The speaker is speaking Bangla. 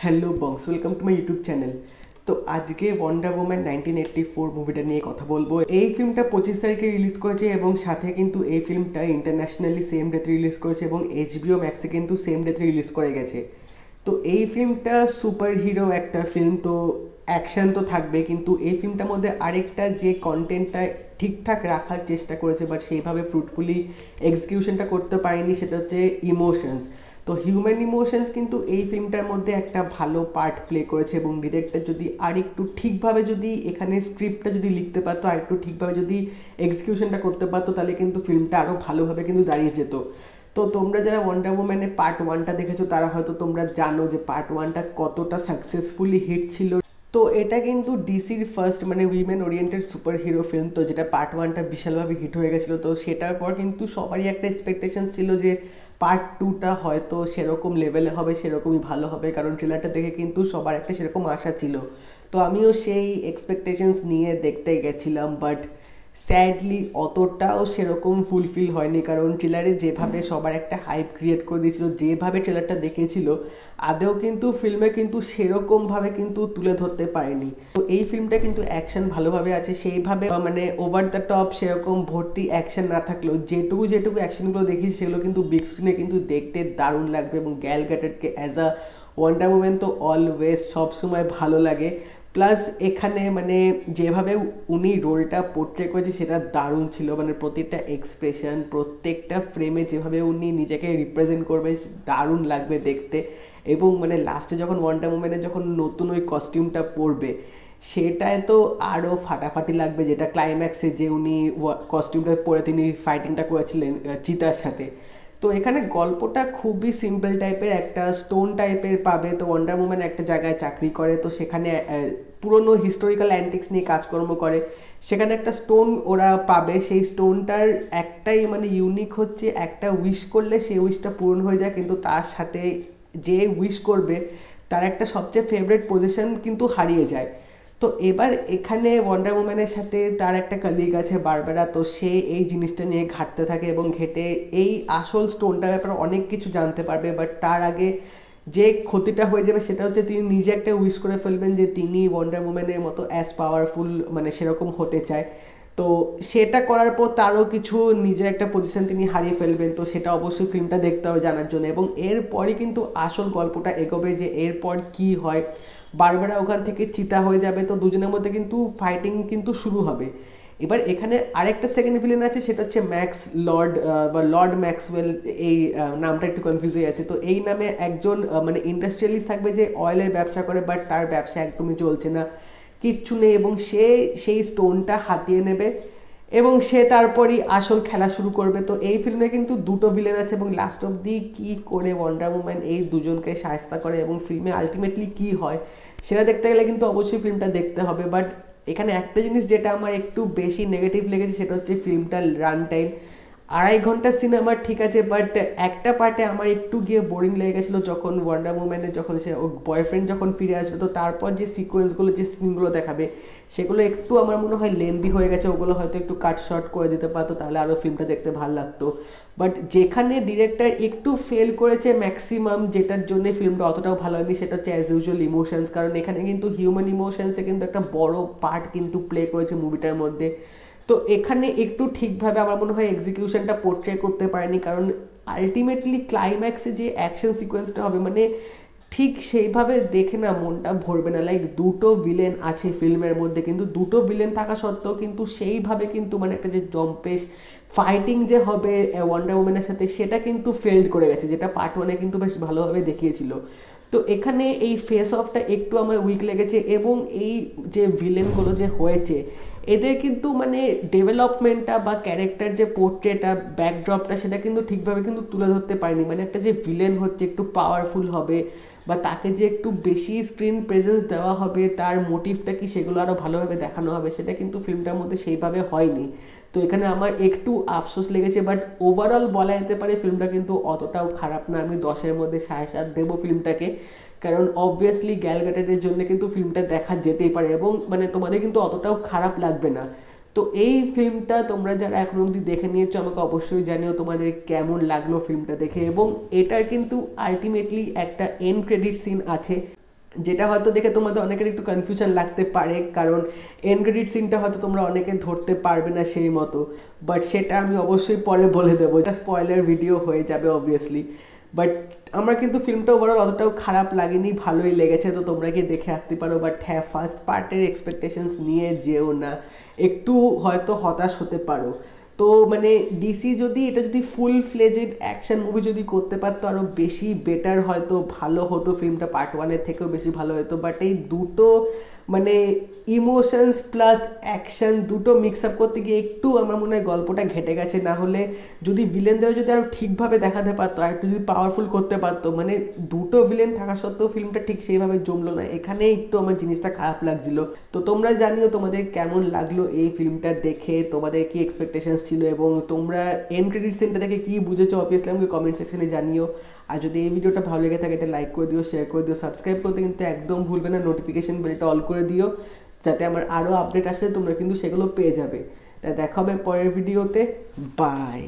Hello bongs, welcome to my YouTube channel. তো আজকে ওয়ান্ডার ওম্যান 1984 মুভিটা নিয়ে কথা বলবো। এই ফিল্মটা 25 তারিখে রিলিজ করেছে এবং সাথে কিন্তু এই ফিল্মটা ইন্টারন্যাশনালি সেম ডেতে রিলিজ করেছে এবং এইচবিও ম্যাক্সে কিন্তু সেম ডেতে রিলিজ করে গেছে। তো এই ফিল্মটা সুপার হিরো একটা ফিল্ম, তো অ্যাকশন তো থাকবে, কিন্তু এই ফিল্মটার মধ্যে আরেকটা যে কন্টেন্টটা ঠিকঠাক রাখার চেষ্টা করেছে বাট সেইভাবে ফ্রুটফুলি এক্সিকিউশনটা করতে পারেনি, সেটা হচ্ছে ইমোশনস। তো হিউম্যান ইমোশনস কিন্তু এই ফিল্মটার মধ্যে একটা ভালো পার্ট প্লে করেছে এবং ডিরেক্টর যদি আরেকটু ঠিকভাবে যদি এখানে স্ক্রিপ্টটা যদি লিখতে পারতো, আরেকটু ঠিকভাবে যদি এক্সিকিউশনটা করতে পারতো, তাহলে কিন্তু ফিল্মটা আরও ভালোভাবে কিন্তু দাঁড়িয়ে যেত। তো তোমরা যারা ওয়ান্ডার ওম্যানের পার্ট ওয়ানটা দেখেছো তারা হয়তো তোমরা জানো যে পার্ট ওয়ানটা কতটা সাকসেসফুলি হিট ছিল। তো এটা কিন্তু ডিসির ফার্স্ট মানে women oriented super hero film, তো যেটা পার্ট ওয়ানটা বিশালভাবে হিট হয়ে গেছিলো। তো সেটার পর কিন্তু সবারই একটা এক্সপেকটেশন ছিল যে পার্ট টুটা হয়তো সেরকম লেভেলে হবে, সেরকমই ভালো হবে, কারণ ট্রেলারটা দেখে কিন্তু সবার একটা সেরকম আশা ছিল। তো আমিও সেই এক্সপেকটেশনস নিয়ে দেখতে গেছিলাম, বাট স্যাডলি অতটাও সেরকম ফুলফিল হয়নি, কারণ ট্রেলারে যেভাবে সবার একটা হাইপ ক্রিয়েট করে দিয়েছিল, যেভাবে ট্রেলারটা দেখেছিল আদেও কিন্তু ফিল্মে কিন্তু সেরকমভাবে কিন্তু তুলে ধরতে পারেনি। তো এই ফিল্মটা কিন্তু অ্যাকশন ভালোভাবে আছে, সেইভাবে মানে ওভার দ্য টপ সেরকম ভর্তি অ্যাকশন না থাকলেও যেটুকু অ্যাকশনগুলো দেখিয়েছি সেগুলো কিন্তু বিগ স্ক্রিনে কিন্তু দেখতে দারুণ লাগবে। এবং গ্যাল গ্যাডটকে অ্যাজ আ ওয়ান্ডার ওম্যান তো অলওয়েজ সবসময় ভালো লাগে। প্লাস এখানে মানে যেভাবে উনি রোলটা পোর্ট্রে করেছে সেটা দারুণ ছিল, মানে প্রত্যেকটা এক্সপ্রেশন, প্রত্যেকটা ফ্রেমে যেভাবে উনি নিজেকে রিপ্রেজেন্ট করবে দারুণ লাগবে দেখতে। এবং মানে লাস্টে যখন ওয়ান্ডার ওম্যানের যখন নতুন ওই কস্টিউমটা পরবে সেটায় তো আরও ফাটাফাটি লাগবে, যেটা ক্লাইম্যাক্সে যে উনি কস্টিউমটা পরে তিনি ফাইটিংটা করেছিলেন চিতার সাথে। তো এখানে গল্পটা খুবই সিম্পল টাইপের, একটা স্টোন টাইপের পাবে। তো ওয়ান্ডার ওম্যান একটা জায়গায় চাকরি করে, তো সেখানে পুরনো হিস্টোরিক্যাল অ্যান্টিক্স নিয়ে কাজকর্ম করে, সেখানে একটা স্টোন ওরা পাবে। সেই স্টোনটার একটাই মানে ইউনিক হচ্ছে একটা উইশ করলে সেই উইশটা পূরণ হয়ে যায়, কিন্তু তার সাথে যে উইশ করবে তার একটা সবচেয়ে ফেভারিট পজিশন কিন্তু হারিয়ে যায়। তো এবার এখানে ওয়ান্ডার ওম্যানের সাথে তার একটা কলিগ আছে বারবারা, তো সে এই জিনিসটা নিয়ে ঘাঁটতে থাকে এবং ঘেটে এই আসল স্টোনটার ব্যাপারে অনেক কিছু জানতে পারবে। বাট তার আগে যে ক্ষতিটা হয়ে যাবে সেটা হচ্ছে তিনি নিজে একটা উইশ করে ফেলবেন যে তিনি ওয়ান্ডার ওম্যানের মতো অ্যাজ পাওয়ারফুল মানে সেরকম হতে চায়। তো সেটা করার পর তারও কিছু নিজের একটা পজিশন তিনি হারিয়ে ফেলবেন। তো সেটা অবশ্যই ফিল্মটা দেখতে হবে জানার জন্য, এবং এরপরই কিন্তু আসল গল্পটা এগোবে যে এরপর কি হয়। বারবারা ওখান থেকে চিতা হয়ে যাবে, তো দুজনের মধ্যে কিন্তু ফাইটিং কিন্তু শুরু হবে। এবার এখানে আরেকটা সেকেন্ড ভিলেন আছে, সেটা হচ্ছে ম্যাক্স লর্ড বা লর্ড ম্যাক্সওয়েল। এই নামটা একটু কনফিউজ হয়ে যাচ্ছে। তো এই নামে একজন মানে ইন্ডাস্ট্রিয়ালিস্ট থাকবে যে অয়েলের ব্যবসা করে, বাট তার ব্যবসা একদমই চলছে না, কিচ্ছু নেই, এবং সে সেই স্টোনটা হাতিয়ে নেবে এবং সে তারপরই আসল খেলা শুরু করবে। তো এই ফিল্মে কিন্তু দুটো ভিলেন আছে এবং লাস্ট অবধি কী করে ওয়ান্ডার ওম্যান এই দুজনকে সাহায্য করে এবং ফিল্মে আলটিমেটলি কী হয় সেটা দেখতে গেলে কিন্তু অবশ্যই ফিল্মটা দেখতে হবে। বাট এখানে একটা জিনিস যেটা আমার একটু বেশি নেগেটিভ লেগেছে সেটা হচ্ছে ফিল্মটার রান টাইম। 2.5 ঘন্টার সিনেমা ঠিক আছে, বাট একটা পার্টে আমার একটু গিয়ে বোরিং লেগে গেছিলো, যখন ওয়ান্ডার ওম্যানের যখন সে ও বয়ফ্রেন্ড যখন ফিরে আসবে, তো তারপর যে সিকোয়েন্সগুলো যে সিনগুলো দেখাবে সেগুলো একটু আমার মনে হয় লেন্দি হয়ে গেছে, ওগুলো হয়তো একটু কাট শর্ট করে দিতে পারতো, তাহলে আরও ফিল্মটা দেখতে ভালো লাগতো। বাট যেখানে ডিরেক্টর একটু ফেল করেছে ম্যাক্সিমাম, যেটার জন্য ফিল্মটা অতটাও ভালো হয়নি, সেটা হচ্ছে অ্যাজ ইউজুয়াল ইমোশনস, কারণ এখানে কিন্তু হিউম্যান ইমোশনসে কিন্তু একটা বড় পার্ট কিন্তু প্লে করেছে মুভিটার মধ্যে। তো এখানে একটু ঠিকভাবে আমার মনে হয় এক্সিকিউশনটা পোর্ট্রে করতে পারেনি, কারণ আলটিমেটলি ক্লাইম্যাক্সে যে অ্যাকশন সিকোয়েন্সটা হবে মানে ঠিক সেইভাবে দেখে না মনটা ভরবে না। লাইক দুটো ভিলেন আছে ফিল্মের মধ্যে, কিন্তু দুটো ভিলেন থাকা সত্ত্বেও কিন্তু সেইভাবে কিন্তু মানে একটা যে জম্পেশ ফাইটিং যে হবে ওয়ান্ডার ওম্যানের সাথে সেটা কিন্তু ফেল্ড করে গেছে, যেটা পার্ট ওয়ানে কিন্তু বেশ ভালোভাবে দেখিয়েছিল। তো এখানে এই ফেস অফটা একটু আমার উইক লেগেছে, এবং এই যে ভিলেনগুলো যে হয়েছে এদের কিন্তু মানে ডেভেলপমেন্টটা বা ক্যারেক্টার যে পোর্ট্রেটা ব্যাকড্রপটা সেটা কিন্তু ঠিকভাবে কিন্তু তুলে ধরতে পারেনি। মানে একটা যে ভিলেন হচ্ছে একটু পাওয়ারফুল হবে বা তাকে যে একটু বেশি স্ক্রিন প্রেজেন্স দেওয়া হবে, তার মোটিভটা কি সেগুলো আরও ভালোভাবে দেখানো হবে, সেটা কিন্তু ফিল্মটার মধ্যে সেইভাবে হয়নি। তো এখানে আমার একটু আফসোস লেগেছে, বাট ওভারঅল বলা যেতে পারে ফিল্মটা কিন্তু অতটাও খারাপ না। আমি 10-এর মধ্যে 7.5 দেবো ফিল্মটাকে, কারণ অবভিয়াসলি গ্যাল গ্যাডটের জন্য কিন্তু ফিল্মটা দেখা যেতেই পারে এবং মানে তোমাদের কিন্তু অতটাও খারাপ লাগবে না। তো এই ফিল্মটা তোমরা যারা এখন অবধি দেখে নিয়েছো আমাকে অবশ্যই জানিও তোমাদের কেমন লাগলো ফিল্মটা দেখে। এবং এটার কিন্তু আলটিমেটলি একটা এন্ড ক্রেডিট সিন আছে, যেটা হয়তো দেখে তোমাদের অনেকের একটু কনফিউশন লাগতে পারে, কারণ এন্ড ক্রেডিট সিনটা হয়তো তোমরা অনেকে ধরতে পারবে না সেই মতো, বাট সেটা আমি অবশ্যই পরে বলে দেবো, এটা স্পয়লার ভিডিও হয়ে যাবে অবভিয়াসলি। বাট আমার কিন্তু ফিল্মটা ওভারঅল অতটাও খারাপ লাগেনি, ভালোই লেগেছে, তো তোমরা কি দেখে আসতে পারো। বাট হ্যাঁ, ফার্স্ট পার্টের এক্সপেকটেশনস নিয়ে যেও না, একটু হয়তো হতাশ হতে পারো। তো মানে ডিসি যদি এটা যদি ফুল ফ্লেজেড অ্যাকশন মুভি যদি করতে পারতো আরও বেশি বেটার, হয়তো ভালো হতো, ফিল্মটা পার্ট ওয়ানের থেকেও বেশি ভালো হতো। বাট এই দুটো মানে ইমোশনস প্লাস অ্যাকশন দুটো মিক্স আপ করতে গিয়ে একটু আমার মনে হয় গল্পটা ঘেটে গেছে। না হলে যদি ভিলেনদেরও যদি আরও ঠিকভাবে দেখাতে পারতো, আর একটু যদি পাওয়ারফুল করতে পারতো, মানে দুটো ভিলেন থাকা সত্ত্বেও ফিল্মটা ঠিক সেইভাবে জমলো না, এখানে একটু আমার জিনিসটা খারাপ লাগছিল। তো তোমরা জানিও তোমাদের কেমন লাগলো এই ফিল্মটা দেখে, তোমাদের কি এক্সপেকটেশনস ছিল, এবং তোমরা এন্ড ক্রেডিট সিনটা দেখে কী বুঝেছো অবভিয়াসলি আমাকে কমেন্ট সেকশনে জানিও। আর যদি এই ভিডিওটা ভালো লেগে থাকে এটা লাইক করে দিও, শেয়ার করে দিও, সাবস্ক্রাইব করতে কিন্তু একদম ভুলবে না, নোটিফিকেশন বেলটা অল করে দিও, যাতে আমার আরও আপডেট আসে তোমরা কিন্তু সেগুলো পেয়ে যাবে। তাই দেখা হবে পরের ভিডিওতে, বাই।